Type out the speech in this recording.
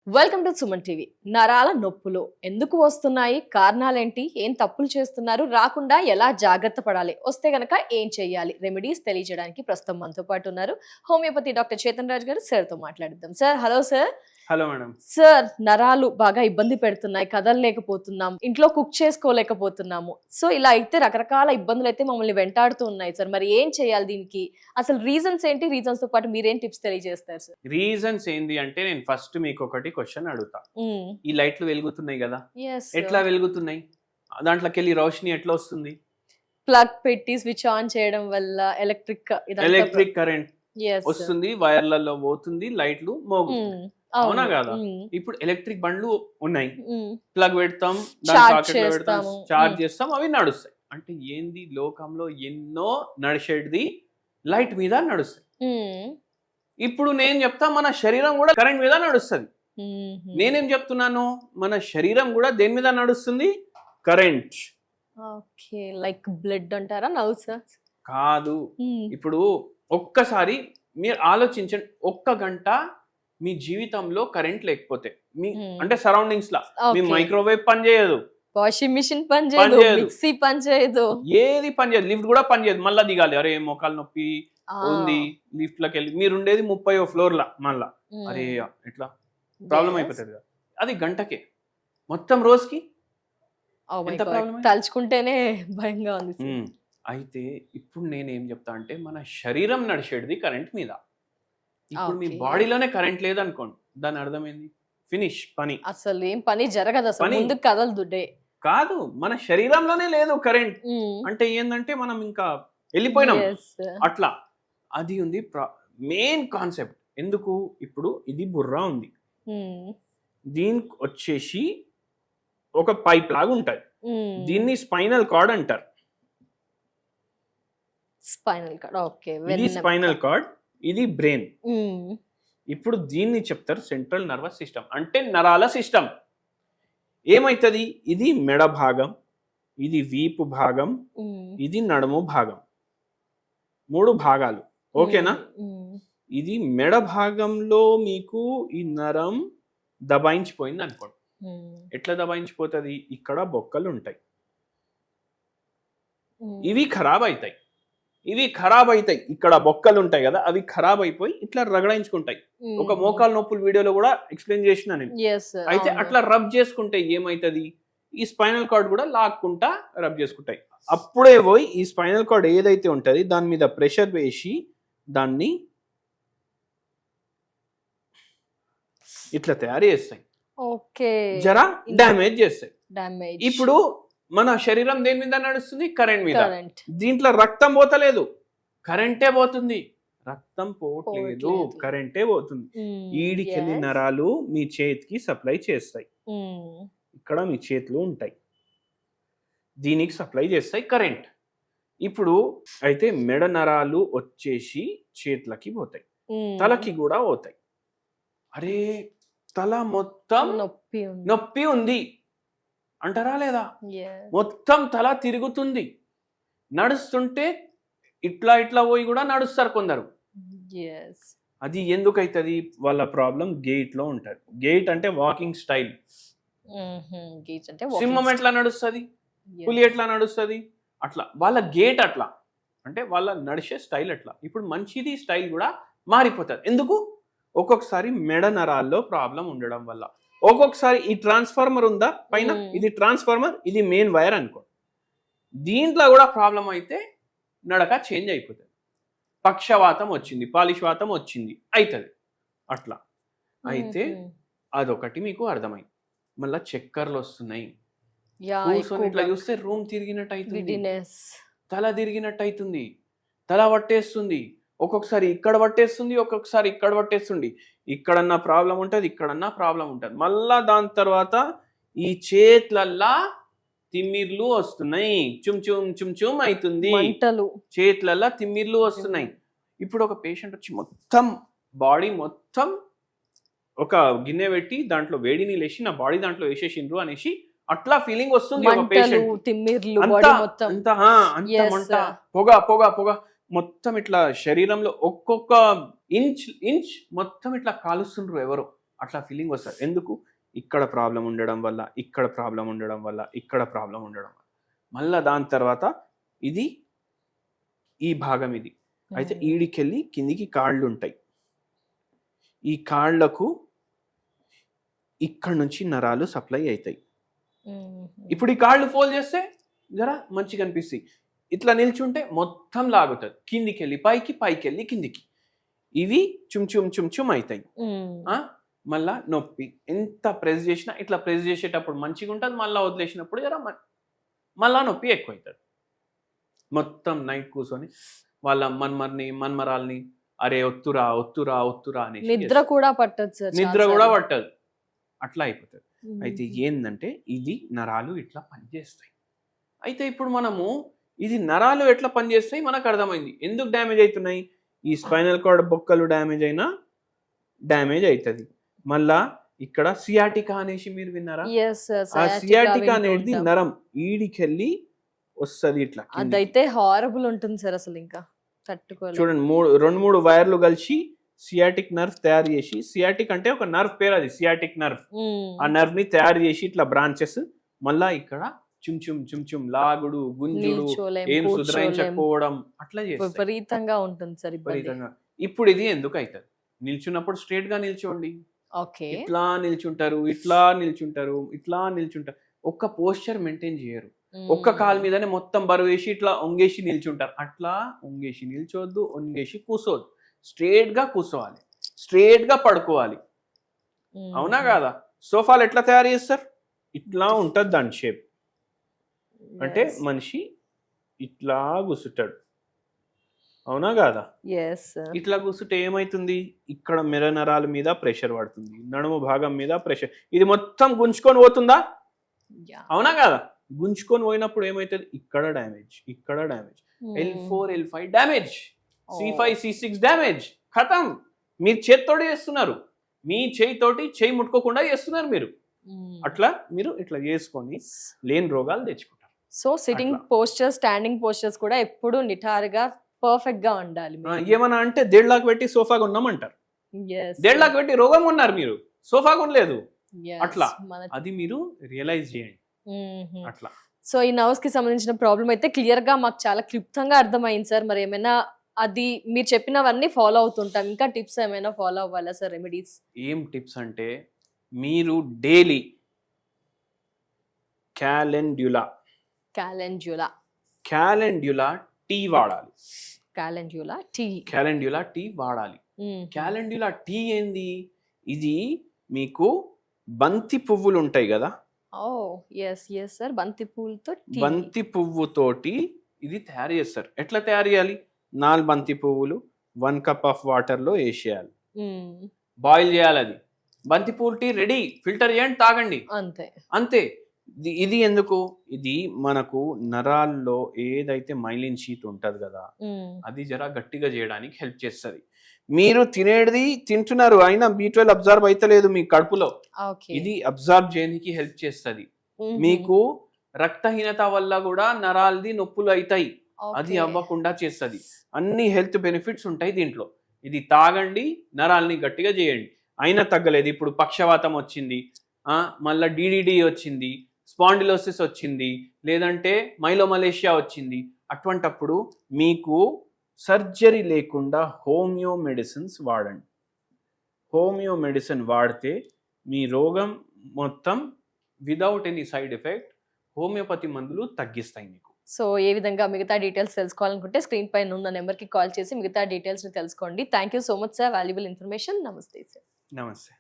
Welcome to Suman TV. నరాల నొప్పులు ఎందుకు వస్తున్నాయి, కారణాలేంటి, ఏం తప్పులు చేస్తున్నారు, రాకుండా ఎలా జాగ్రత్త పడాలి, వస్తే గనక ఏం చేయాలి, రెమెడీస్ తెలియజేయడానికి ప్రస్తుతం మనతో పాటు ఉన్నారు హోమియోపతి డాక్టర్ చేతన్ రాజ్ గారు. సార్ తో మాట్లాడిద్దాం. Sir, hello sir. Hello madam. Sir, నరాలు బాగా ఇబ్బంది పెడుతున్నాయి, కదలలేకపోతున్నాం, ఇంట్లో కుక్ చేసుకోలేకపోతున్నాము. సో ఇలా అయితే రకరకాల ఇబ్బందులు అయితే మమ్మల్ని వెంటాడుతూ ఉన్నాయి సార్. మరి ఏం చేయాలి దీనికి? అసలు రీజన్స్ ఏంటి? రీజన్స్ తో పాటు మీరేం టిప్స్ తెలియజేస్తారు సార్? రీజన్స్ ఏంది అంటే నేను ఫస్ట్ మీకు ఒకటి క్వశ్చన్ అడుగుతా. ఈ లైట్లు వెలుగుతున్నాయి కదా, ఎట్లా వెలుగుతున్నాయి? దాంట్లోకి వెళ్ళి రోషని ఎట్లా వస్తుంది? ప్లగ్ పెట్టి స్విచ్ ఆన్ చేయడం వల్ల ఎలక్ట్రిక్ కరెంట్ వస్తుంది, వైర్లలో పోతుంది, లైట్లు మోగుతుంది. అవునా కదా? ఇప్పుడు ఎలక్ట్రిక్ బండ్లు ఉన్నాయి, ప్లగ్ పెడతాం, చార్జ్ చేస్తాం, అవి నడుస్తాయి. అంటే ఏంది, లోకంలో ఎన్నో నడిచేది లైట్ మీద నడుస్తాయి. ఇప్పుడు నేను చెప్తా, మన శరీరం కూడా కరెంట్ మీద నడుస్తుంది. నేనేం చెప్తున్నాను, మన శరీరం కూడా దేని మీద నడుస్తుంది? కరెంట్. ఓకే, లైక్ బ్లడ్ అంటారా? నర్వ్స్ కాదు. ఇప్పుడు ఒక్కసారి మీరు ఆలోచించండి, ఒక్క గంట మీ జీవితంలో కరెంట్ లేకపోతే మీ అంటే సరౌండింగ్స్ లా మీ మైక్రోవేవ్ పని చేయదు, వాషింగ్ మిషన్ పని చేయదు, మిక్సీ పని చేయదు, ఏది పని చేయదు, లిఫ్ట్ కూడా పని చేయదు. మళ్ళా దిగాలి, అరే మోకాలు నొప్పి ఉంది, లిఫ్ట్ లోకి వెళ్ళి మీరు ఉండేది 30వ ఫ్లోర్ లా, మళ్ళా అరే ఎట్లా ప్రాబ్లం అయిపోతుంది కదా. అది గంటకే, మొత్తం రోజుకి ఎంత ప్రాబ్లం తలుచుకుంటేనే భయంగా ఉంది. అయితే ఇప్పుడు నేనేం చెప్తా అంటే, మన శరీరం నడిచేది కరెంట్ మీద. ఇప్పుడు మీ బాడీలోనే కరెంట్ లేదనుకోండి, దాని అర్థమైంది ఫినిష్ పని, అసలు ఏం పని జరగదు, అసలు ముందుకు కదలదు. కాదు, మన శరీరంలోనే లేదు కరెంట్ అంటే ఏంటంటే మనం ఇంకా వెళ్ళిపోయినాం అట్లా. అది ఉంది మెయిన్ కాన్సెప్ట్. ఎందుకు, ఇప్పుడు ఇది బుర్రా ఉంది, దీనికి వచ్చేసి ఒక పైప్ లాగా ఉంటది, దీన్ని స్పైనల్ కార్డ్ అంటారు. Spinal cord, okay. ఇది స్పైనల్ కార్డ్, ఇది బ్రెయిన్. ఇప్పుడు దీన్ని చెప్తారు సెంట్రల్ నర్వస్ సిస్టమ్, అంటే నరాల సిస్టమ్. ఏమైతుంది, ఇది మెడ భాగం, ఇది వీపు భాగం, ఇది నడుము భాగం, 3 భాగాలు. ఓకేనా? ఇది మెడ భాగంలో మీకు ఈ నరం దబాయించిపోయింది అనుకోండి. ఎట్లా దబాయించిపోతుంది, ఇక్కడ బొక్కలు ఉంటాయి, ఇవి ఖరాబ్ అవుతాయి, ఇక్కడ బొక్కలు ఉంటాయి కదా, అవి ఖరాబ్ అయిపోయి ఇట్లా రగడాయించుకుంటాయి. ఒక మోకాలు నొప్పులు వీడియోలో కూడా ఎక్స్ప్లెయిన్ చేసిన నేను. అయితే అట్లా రబ్ చేసుకుంటే ఏమైతుంది, ఈ స్పైనల్ కార్డ్ కూడా లాక్కుంటా రబ్ చేసుకుంటాయి. అప్పుడే పోయి ఈ స్పైనల్ కార్డ్ ఏదైతే ఉంటది దాని మీద ప్రెషర్ వేసి దాన్ని ఇట్లా తయారు చేస్తాయి, జరా డ్యామేజ్ చేస్తాయి. ఇప్పుడు మన శరీరం దేని మీద నడుస్తుంది? కరెంట్ మీద. దీంట్లో రక్తం పోతలేదు, కరెంటే పోతుంది. రక్తం పోవట్లేదు, కరెంటే పోతుంది. ఈడికెళ్ళి నరాలు మీ చేతికి సప్లై చేస్తాయి, ఇక్కడ మీ చేతులు ఉంటాయి, దీనికి సప్లై చేస్తాయి కరెంట్. ఇప్పుడు అయితే మెడ నరాలు వచ్చేసి చేతులకి పోతాయి, తలకి కూడా పోతాయి. అరే తల మొత్తం నొప్పి ఉంది అంటారా లేదా? మొత్తం తల తిరుగుతుంది, నడుస్తుంటే ఇట్లా ఇట్లా పోయి కూడా నడుస్తారు కొందరు. అది ఎందుకైతుంది, వాళ్ళ ప్రాబ్లం గేట్ లో ఉంటది. గేట్ అంటే వాకింగ్ స్టైల్. సింహం ఎట్లా నడుస్తుంది, పులి ఎట్లా నడుస్తుంది, అట్లా వాళ్ళ గేట్ అట్లా, అంటే వాళ్ళ నడిచే స్టైల్ అట్లా. ఇప్పుడు మంచిది స్టైల్ కూడా మారిపోతుంది. ఎందుకు, ఒక్కొక్కసారి మెడ నరాల్లో ప్రాబ్లం ఉండడం వల్ల. ఒక్కొక్కసారి ఈ ట్రాన్స్ఫార్మర్ ఉందా పైన, ఇది ట్రాన్స్ఫార్మర్, ఇది మెయిన్ వైర్ అనుకో, దీంట్లో కూడా ప్రాబ్లం అయితే నడక చేంజ్ అయిపోతుంది. పక్షవాతం వచ్చింది, పాలిశ్వాతం వచ్చింది, అవుతుంది అట్లా. అయితే అదొకటి మీకు అర్థమైంది. మళ్ళా చక్కర్లు వస్తున్నాయి, కూర్చొని ఇట్లా చూస్తే రూమ్ తిరిగినట్టు అవుతుంది, తల తిరిగినట్టు అవుతుంది, తల పట్టేస్తుంది, ఒక్కొక్కసారి ఇక్కడ పట్టేస్తుంది, ఒక్కొక్కసారి ఇక్కడ పట్టేస్తుంది. ఇక్కడన్నా ప్రాబ్లం ఉంటుంది, ఇక్కడన్నా ప్రాబ్లం ఉంటుంది. మళ్ళా దాని తర్వాత ఈ చేతులల్లా తిమ్మిర్లు వస్తున్నాయి, చుమ్ అవుతుంది, చేతులల్లా తిమ్మిర్లు వస్తున్నాయి. ఇప్పుడు ఒక పేషెంట్ వచ్చి మొత్తం బాడీ మొత్తం ఒక గిన్నె పెట్టి దాంట్లో వేడి నీళ్ళు వేసి నా బాడీ దాంట్లో వేసేసిండ్రు అనేసి అట్లా ఫీలింగ్ వస్తుంది ఒక పేషెంట్. అంత మంట, పొగ మొత్తం ఇట్లా శరీరంలో ఒక్కొక్క ఇంచ్ మొత్తం ఇట్లా కాలుస్తుండ్రు ఎవరు. అట్లా ఫీలింగ్ వస్తుంది. ఎందుకు? ఇక్కడ ప్రాబ్లం ఉండడం వల్ల, ఇక్కడ ప్రాబ్లం ఉండడం వల్ల, ఇక్కడ ప్రాబ్లం ఉండడం వల్ల. మళ్ళీ దాని తర్వాత ఇది ఈ భాగం ఇది అయితే ఈడికెళ్ళి కిందికి కాళ్ళు ఉంటాయి. ఈ కాళ్లకు ఇక్కడ నుంచి నరాలు సప్లై అవుతాయి. ఇప్పుడు ఈ కాళ్ళు ఫోల్డ్ చేస్తే జరా మంచిగా అనిపిస్తాయి. ఇట్లా నిల్చుంటే మొత్తం లాగుతుంది కిందికి వెళ్ళి పైకి, పైకి వెళ్ళి కిందికి. ఇవి చుమ్ అవుతాయి. మళ్ళా నొప్పి. ఎంత ప్రెస్ చేసినా ఇట్లా ప్రెస్ చేసేటప్పుడు మంచిగా ఉంటుంది, మళ్ళీ వదిలేసినప్పుడు జరా మళ్ళా నొప్పి ఎక్కువ అవుతుంది. మొత్తం నైట్ కూర్చొని వాళ్ళ మన్మరాల్ని అరే ఒత్తురా ఒత్తురా ఒత్తురా అని నిద్ర కూడా పట్టదు సార్, నిద్ర కూడా పట్టదు, అట్లా అయిపోతుంది. అయితే ఏంటంటే ఇది నరాలు ఇట్లా పనిచేస్తాయి. అయితే ఇప్పుడు మనము ఇది నరాలు ఎట్లా పనిచేస్తాయి మనకు అర్థమైంది. ఎందుకు డ్యామేజ్ అవుతున్నాయి? ఈ స్పైనల్ కార్డ్ బొక్కలు డ్యామేజ్ అయినా డ్యామేజ్ అవుతుంది. మళ్ళా ఇక్కడ సియాటికా అనేసి మీరు విన్నారా? ఆ సియాటికా అనేది నరం ఈడికెళ్ళి వస్తుంది ఇట్లా. అదైతే హారబుల్ ఉంటుంది సార్, అసలు ఇంకా తట్టుకోలేదు. చూడండి, 2-3 వైర్లు కలిసి సియాటిక్ నర్వ్ తయారు చేసి, సియాటిక్ అంటే ఒక నర్వ్ పేరు, అది సియాటిక్ నర్వ్. ఆ నర్వ్ ని తయారు చేసి ఇట్లా బ్రాంచెస్ మళ్ళా ఇక్కడ చుమ్ లాగుడు, గుంజుడు, ఏం సుధరించకపోవడం అట్లా చేస్తాయి. విపరీతంగా ఉంటుంది సార్, విపరీతంగా. ఇప్పుడు ఇది ఎందుకు అవుతుంది? నిల్చున్నప్పుడు స్ట్రేట్ గా నిల్చోండి. ఇట్లా నిల్చుంటారు, ఇట్లా నిల్చుంటారు, ఇట్లా నిల్చుంటారు. ఒక్క పోస్చర్ మెయింటైన్ చేయరు. ఒక్క కాలు మీదనే మొత్తం బరువు వేసి ఇట్లా ఒంగేసి నిల్చుంటారు. అట్లా ఒంగేసి నిల్చోవద్దు, ఒంగేసి కూర్చోవద్దు. స్ట్రేట్ గా కూర్చోవాలి, స్ట్రేట్ గా పడుకోవాలి. అవునా కాదా? సోఫాలు ఎట్లా తయారు చేస్తారు? ఇట్లా ఉంటుంది దాని షేప్. అంటే మనిషి ఇట్లా కూర్చుంటాడు. అవునా కాదా? ఇట్లా కూర్చుంటే ఏమైతుంది? ఇక్కడ మెడ నరాల మీద ప్రెషర్ పడుతుంది, నడుము భాగం మీద ప్రెషర్. ఇది మొత్తం గుంజుకొని పోతుందా? అవునా కాదా? గుంజుకొని పోయినప్పుడు ఏమైతుంది? ఇక్కడ డ్యామేజ్, ఇక్కడ damage, L4 L5 damage, C5 C6 damage. ఖతం. మీరు చేతితోటి చేస్తున్నారు, మీ చేయితోటి చేయి ముట్టుకోకుండా చేస్తున్నారు మీరు. అట్లా మీరు ఇట్లా చేసుకొని లేని రోగాలు తెచ్చుకుంటారు. So sitting posture, standing postures కూడా ఎప్పుడు నిటారుగా పర్ఫెక్ట్ గా ఉండాలి. ఏమన్నా అంటే 1.5 లక్షలు పెట్టి సోఫా కొన్నామంటారు, 1.5 లక్షలు పెట్టి రోగం ఉన్నారు మీరు, సోఫా కొనలేదు. అట్లా అది మీరు రియలైజ్ చేయండి. అట్లా. సో ఈ నర్వ్స్ కి సంబంధించిన ప్రాబ్లం అయితే క్లియర్ గా మాకు చాలా క్లుప్తంగా అర్థమైంది సార్. మరి ఏమైనా అది మీరు చెప్పినవన్నీ ఫాలో అవుతుంటాం, ఇంకా టిప్స్ ఏమైనా ఫాలో అవ్వాలా సార్? రెమెడీస్ ఏం టిప్స్ అంటే, మీరు డైలీ క్యాలెండ్యులా టీ వాడాలి. క్యాలెండ్యులా టీ వాడాలి. క్యాలెండ్యులా టీ ఏంది? ఇది మీకు బంతి పువ్వులు ఉంటాయి కదా, బంతి పువ్వుతోటి ఇది తయారు చేస్తారు. ఎట్లా తయారు చేయాలి? 4 బంతి పువ్వులు 1 కప్ ఆఫ్ వాటర్ లో వేసేయాలి, బాయిల్ చేయాలి. అది బంతి పువ్వులు టీ రెడీ. ఫిల్టర్ చేయండి, తాగండి, అంతే. ఇది ఎందుకు? ఇది మనకు నరాల్లో ఏదైతే మైలిన్ షీట్ ఉంటది కదా, అది జర గట్టిగా చేయడానికి హెల్ప్ చేస్తుంది. మీరు తినేది తింటున్నారు, అయినా B12 అబ్జర్వ్ అయితలేదు మీ కడుపులో, ఇది అబ్జర్వ్ చేయడానికి హెల్ప్ చేస్తుంది. మీకు రక్తహీనత వల్ల కూడా నరాలది నొప్పులు అవుతాయి, అది అవ్వకుండా చేస్తుంది. అన్ని హెల్త్ బెనిఫిట్స్ ఉంటాయి దీంట్లో. ఇది తాగండి, నరాల్ని గట్టిగా చేయండి. అయినా తగ్గలేదు, ఇప్పుడు పక్షవాతం వచ్చింది, మళ్ళీ DDD వచ్చింది, స్పాండిలోసిస్ వచ్చింది, లేదంటే మైలోమలేషియా వచ్చింది. అటువంటప్పుడు మీకు సర్జరీ లేకుండా హోమియో మెడిసిన్స్ వాడండి. హోమియో మెడిసిన్ వాడితే మీ రోగం మొత్తం without any side effect homeopathy మందులు తగ్గిస్తాయి మీకు. సో ఏ విధంగా మిగతా డీటెయిల్స్ తెలుసుకోవాలనుకుంటే స్క్రీన్ పైన ఉన్న నెంబర్కి కాల్ చేసి మిగతా డీటెయిల్స్ని తెలుసుకోండి. Thank you so much sir, valuable information. నమస్తే సార్. నమస్తే.